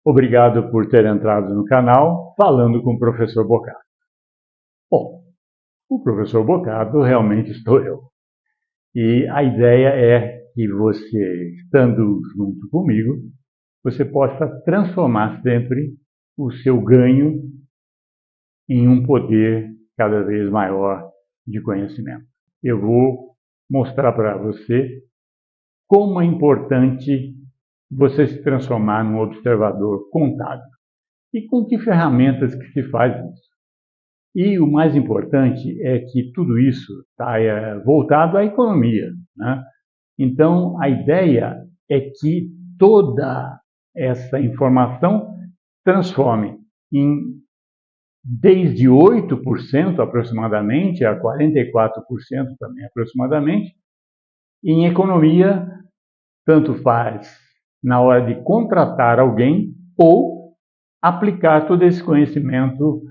Obrigado por ter entrado no canal Falando com o Professor Bocato. Bom, o Professor Bocato realmente estou eu. E a ideia é que você, estando junto comigo, você possa transformar sempre o seu ganho em um poder cada vez maior de conhecimento. Eu vou mostrar para você como é importante você se transformar num observador contábil e com que ferramentas que se faz isso. E o mais importante é que tudo isso está voltado à economia, né? Então, a ideia é que toda essa informação transforme desde 8% aproximadamente a 44% também aproximadamente, em economia, tanto faz na hora de contratar alguém ou aplicar todo esse conhecimento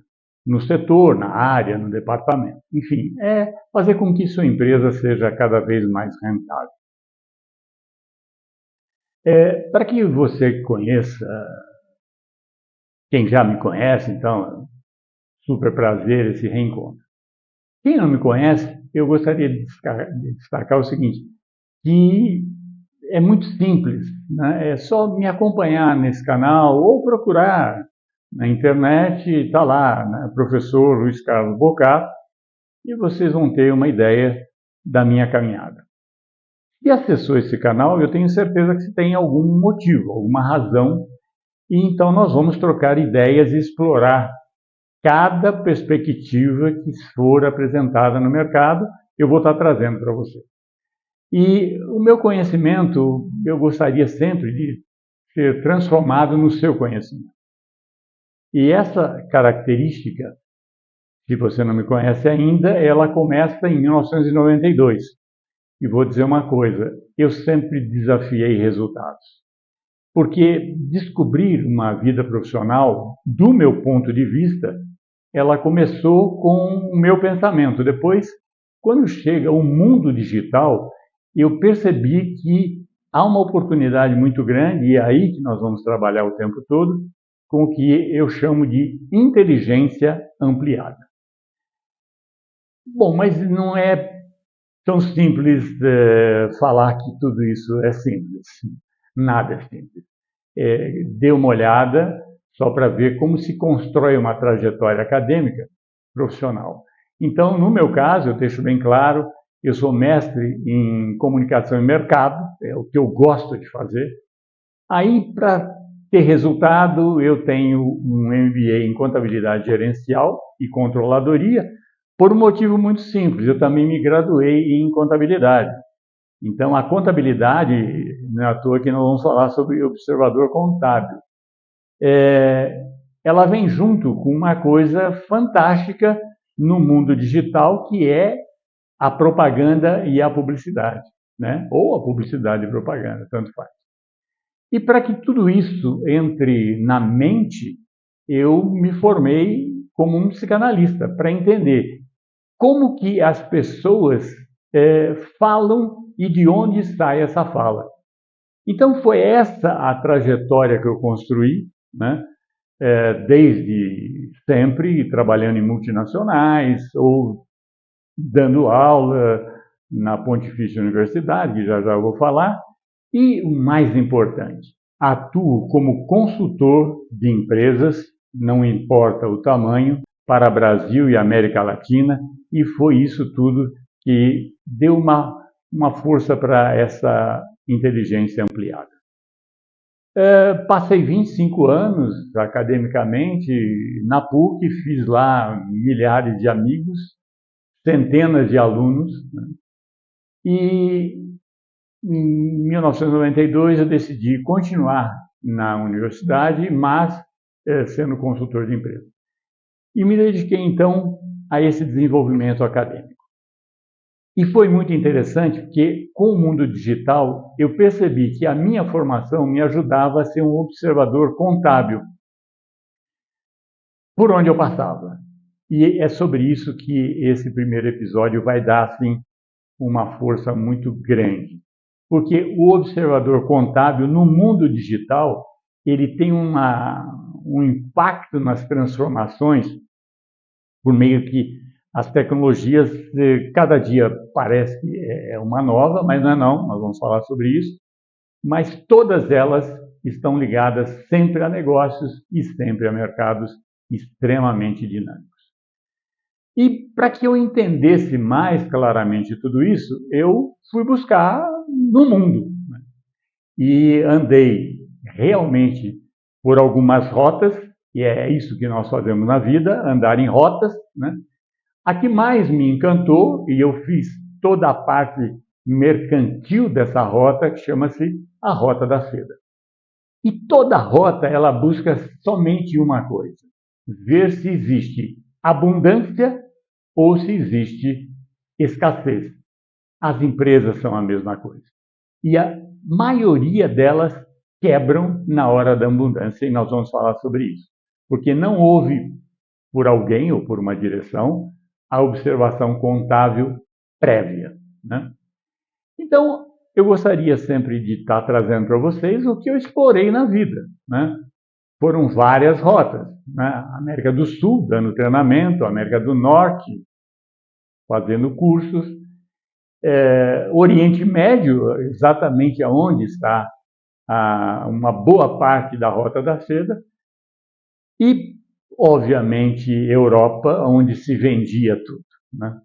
no setor, na área, no departamento. Enfim, é fazer com que sua empresa seja cada vez mais rentável. Para que você conheça, quem já me conhece, então, super prazer esse reencontro. Quem não me conhece, eu gostaria de destacar o seguinte, que é muito simples, né? É só me acompanhar nesse canal ou procurar na internet, está lá, né? Professor Luiz Carlos Bocato, e vocês vão ter uma ideia da minha caminhada. E acessou esse canal, eu tenho certeza que você tem algum motivo, alguma razão, e então nós vamos trocar ideias e explorar cada perspectiva que for apresentada no mercado, eu vou estar trazendo para você. E o meu conhecimento, eu gostaria sempre de ser transformado no seu conhecimento. E essa característica, se você não me conhece ainda, ela começa em 1992. E vou dizer uma coisa, eu sempre desafiei resultados. Porque descobrir uma vida profissional, do meu ponto de vista, ela começou com o meu pensamento. Depois, quando chega o mundo digital, eu percebi que há uma oportunidade muito grande, e é aí que nós vamos trabalhar o tempo todo, com o que eu chamo de inteligência ampliada. Bom, mas não é tão simples falar que tudo isso é simples. Nada é simples. Dê uma olhada só para ver como se constrói uma trajetória acadêmica profissional. Então, no meu caso, eu deixo bem claro, eu sou mestre em comunicação e mercado, é o que eu gosto de fazer. Aí, para ter resultado, eu tenho um MBA em contabilidade gerencial e controladoria, por um motivo muito simples, eu também me graduei em contabilidade. Então, a contabilidade, não é à toa que nós vamos falar sobre observador contábil. Ela vem junto com uma coisa fantástica no mundo digital, que é a propaganda e a publicidade, né? Ou a publicidade e propaganda, tanto faz. E para que tudo isso entre na mente, eu me formei como um psicanalista, para entender como que as pessoas falam e de onde sai essa fala. Então foi essa a trajetória que eu construí, né? Desde sempre, trabalhando em multinacionais ou dando aula na Pontifícia Universidade, que já já eu vou falar, e o mais importante, atuo como consultor de empresas, não importa o tamanho, para Brasil e América Latina, e foi isso tudo que deu uma força para essa inteligência ampliada. Passei 25 anos academicamente na PUC, fiz lá milhares de amigos, centenas de alunos, né? E em 1992 eu decidi continuar na universidade, mas sendo consultor de empresa. E me dediquei então a esse desenvolvimento acadêmico. E foi muito interessante porque, com o mundo digital, eu percebi que a minha formação me ajudava a ser um observador contábil por onde eu passava. E é sobre isso que esse primeiro episódio vai dar, assim, uma força muito grande. Porque o observador contábil, no mundo digital, ele tem um impacto nas transformações por meio que as tecnologias, cada dia parece que é uma nova, mas não é não, nós vamos falar sobre isso, mas todas elas estão ligadas sempre a negócios e sempre a mercados extremamente dinâmicos. E para que eu entendesse mais claramente tudo isso, eu fui buscar no mundo, né? E andei realmente por algumas rotas, e é isso que nós fazemos na vida, andar em rotas, né? A que mais me encantou, e eu fiz toda a parte mercantil dessa rota, que chama-se a Rota da Seda. E toda rota ela busca somente uma coisa: ver se existe abundância ou se existe escassez. As empresas são a mesma coisa. E a maioria delas quebram na hora da abundância, e nós vamos falar sobre isso. Porque não houve, por alguém ou por uma direção, a observação contábil prévia, né? Então, eu gostaria sempre de estar trazendo para vocês o que eu explorei na vida, né? Foram várias rotas, né? América do Sul, dando treinamento, América do Norte, fazendo cursos, Oriente Médio, exatamente aonde está uma boa parte da Rota da Seda, e, obviamente, Europa, onde se vendia tudo, né?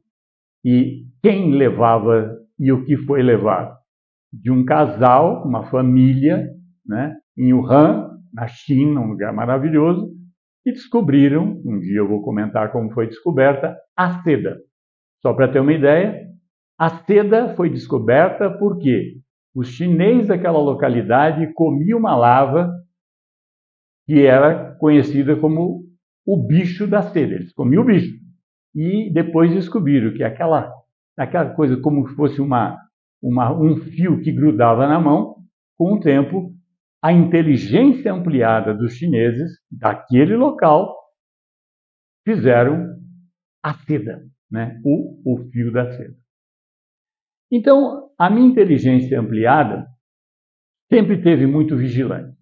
E quem levava e o que foi levado? De um casal, uma família, né, em Wuhan, na China, um lugar maravilhoso, e descobriram, um dia eu vou comentar como foi descoberta, a seda. Só para ter uma ideia, a seda foi descoberta porque os chineses daquela localidade comiam uma larva que era conhecida como o bicho da seda. Eles comiam o bicho. E depois descobriram que aquela coisa como se fosse um fio que grudava na mão, com o tempo, a inteligência ampliada dos chineses daquele local fizeram a seda, né? O fio da seda. Então, a minha inteligência ampliada sempre teve muito vigilante.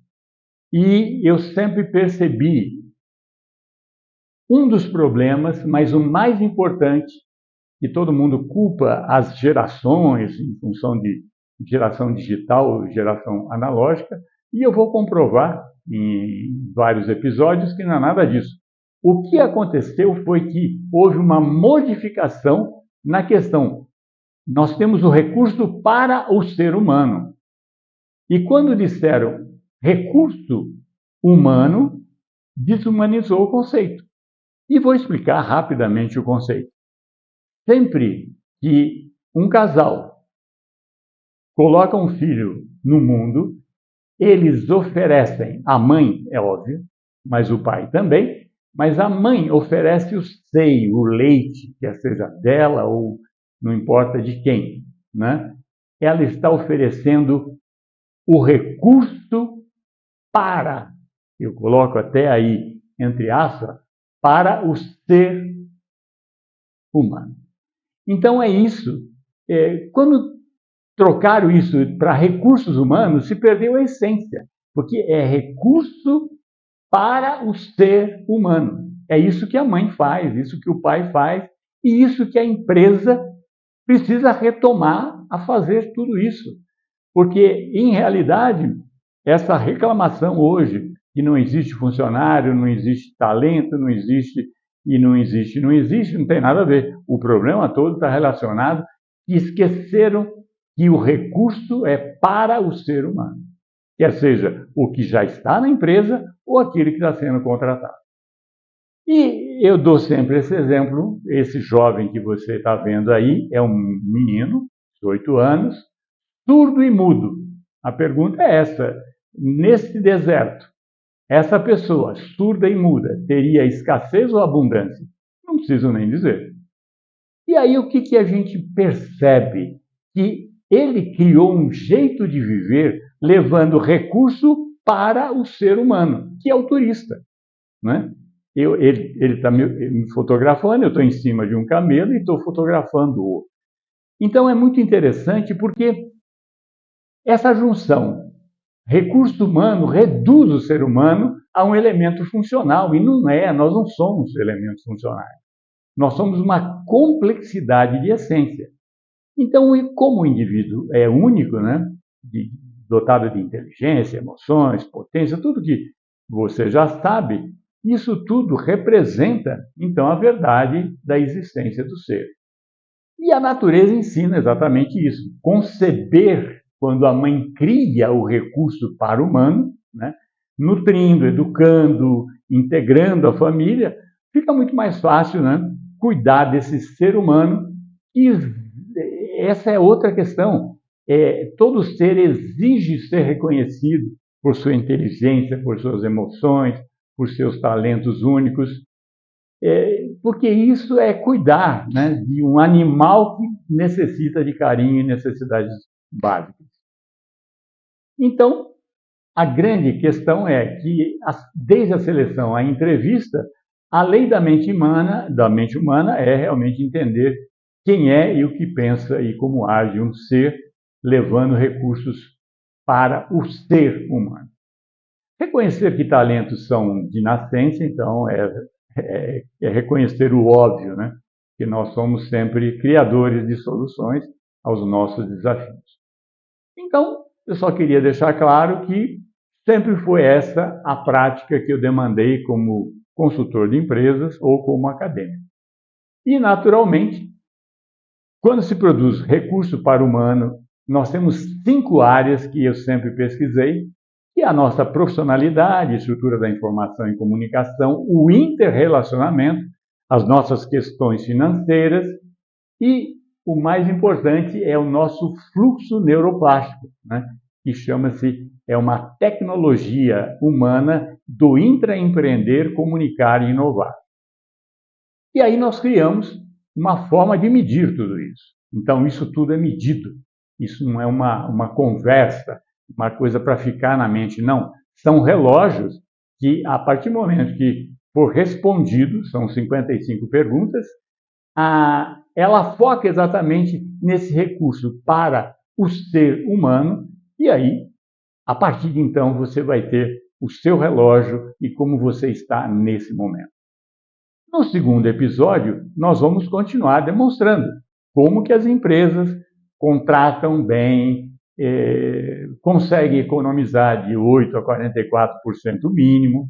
E eu sempre percebi um dos problemas, mas o mais importante, que todo mundo culpa as gerações em função de geração digital ou geração analógica, e eu vou comprovar em vários episódios que não é nada disso. O que aconteceu foi que houve uma modificação na questão. Nós temos o recurso para o ser humano. E quando disseram recurso humano, desumanizou o conceito. E vou explicar rapidamente o conceito. Sempre que um casal coloca um filho no mundo, eles oferecem, a mãe, é óbvio, mas o pai também, mas a mãe oferece o seio, o leite, quer seja dela ou não importa de quem, né? Ela está oferecendo o recurso para, eu coloco até aí, entre aspas, para o ser humano. Então é isso. Quando trocaram isso para recursos humanos, se perdeu a essência, porque é recurso para o ser humano. É isso que a mãe faz, isso que o pai faz, e isso que a empresa precisa retomar a fazer tudo isso. Porque, em realidade, essa reclamação hoje, que não existe funcionário, não existe talento, não existe, não tem nada a ver. O problema todo está relacionado que esqueceram que o recurso é para o ser humano. Quer seja o que já está na empresa ou aquele que está sendo contratado. E eu dou sempre esse exemplo, esse jovem que você está vendo aí é um menino, de 8 anos, surdo e mudo. A pergunta é essa: nesse deserto, essa pessoa surda e muda teria escassez ou abundância? Não preciso nem dizer. E aí o que a gente percebe? Que ele criou um jeito de viver levando recurso para o ser humano, que é o turista, né? Ele está me fotografando, eu estou em cima de um camelo e estou fotografando-o. Então é muito interessante porque essa junção recurso humano reduz o ser humano a um elemento funcional, e não é, nós não somos elementos funcionais. Nós somos uma complexidade de essência. Então, como o indivíduo é único, né, dotado de inteligência, emoções, potência, tudo que você já sabe, isso tudo representa, então, a verdade da existência do ser. E a natureza ensina exatamente isso. Conceber, quando a mãe cria o recurso para o humano, né, nutrindo, educando, integrando a família, fica muito mais fácil, né, cuidar desse ser humano. E essa é outra questão. Todo ser exige ser reconhecido por sua inteligência, por suas emoções, por seus talentos únicos. Porque isso é cuidar, né, de um animal que necessita de carinho e necessidades básicas. Então, a grande questão é que, desde a seleção à entrevista, a lei da mente humana é realmente entender quem é e o que pensa e como age um ser, levando recursos para o ser humano. Reconhecer que talentos são de nascença, então, é reconhecer o óbvio, né? Que nós somos sempre criadores de soluções aos nossos desafios. Então, eu só queria deixar claro que sempre foi essa a prática que eu demandei como consultor de empresas ou como acadêmico. E, naturalmente, quando se produz recurso para o humano, nós temos 5 áreas que eu sempre pesquisei, que é a nossa profissionalidade, estrutura da informação e comunicação, o interrelacionamento, as nossas questões financeiras e, o mais importante, é o nosso fluxo neuroplástico, né? Que chama-se, uma tecnologia humana do intraempreender, comunicar e inovar. E aí nós criamos uma forma de medir tudo isso. Então, isso tudo é medido. Isso não é uma conversa, uma coisa para ficar na mente, não. São relógios que, a partir do momento que for respondido, são 55 perguntas, ela foca exatamente nesse recurso para o ser humano, e aí, a partir de então, você vai ter o seu relógio e como você está nesse momento. No segundo episódio, nós vamos continuar demonstrando como que as empresas contratam bem, conseguem economizar de 8% a 44% mínimo,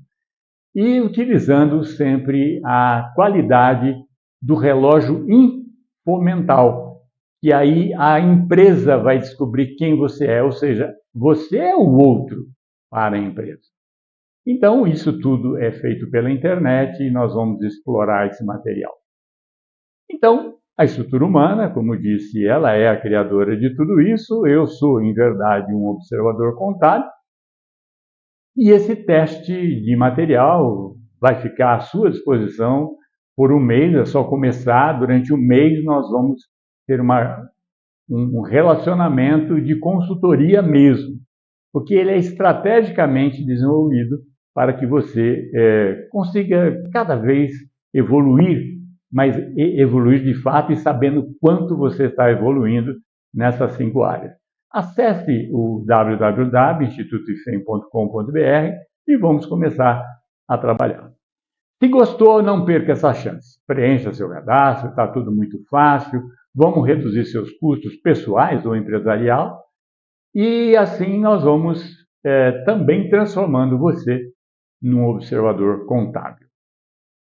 e utilizando sempre a qualidade do relógio infomental, que aí a empresa vai descobrir quem você é, ou seja, você é o outro para a empresa. Então, isso tudo é feito pela internet e nós vamos explorar esse material. Então, a estrutura humana, como disse, ela é a criadora de tudo isso. Eu sou, em verdade, um observador contábil. E esse teste de material vai ficar à sua disposição por um mês, é só começar. Durante um mês nós vamos ter um relacionamento de consultoria mesmo, porque ele é estrategicamente desenvolvido para que você consiga cada vez evoluir, mas evoluir de fato e sabendo quanto você está evoluindo nessas 5 áreas. Acesse o www.institutoifem.com.br e vamos começar a trabalhar. Se gostou, não perca essa chance. Preencha seu cadastro, está tudo muito fácil. Vamos reduzir seus custos pessoais ou empresarial e assim nós vamos também transformando você num observador contábil.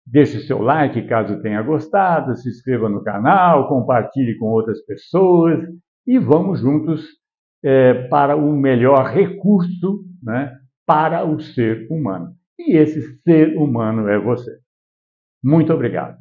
Deixe seu like caso tenha gostado, se inscreva no canal, compartilhe com outras pessoas e vamos juntos para o melhor recurso, né, para o ser humano. E esse ser humano é você. Muito obrigado.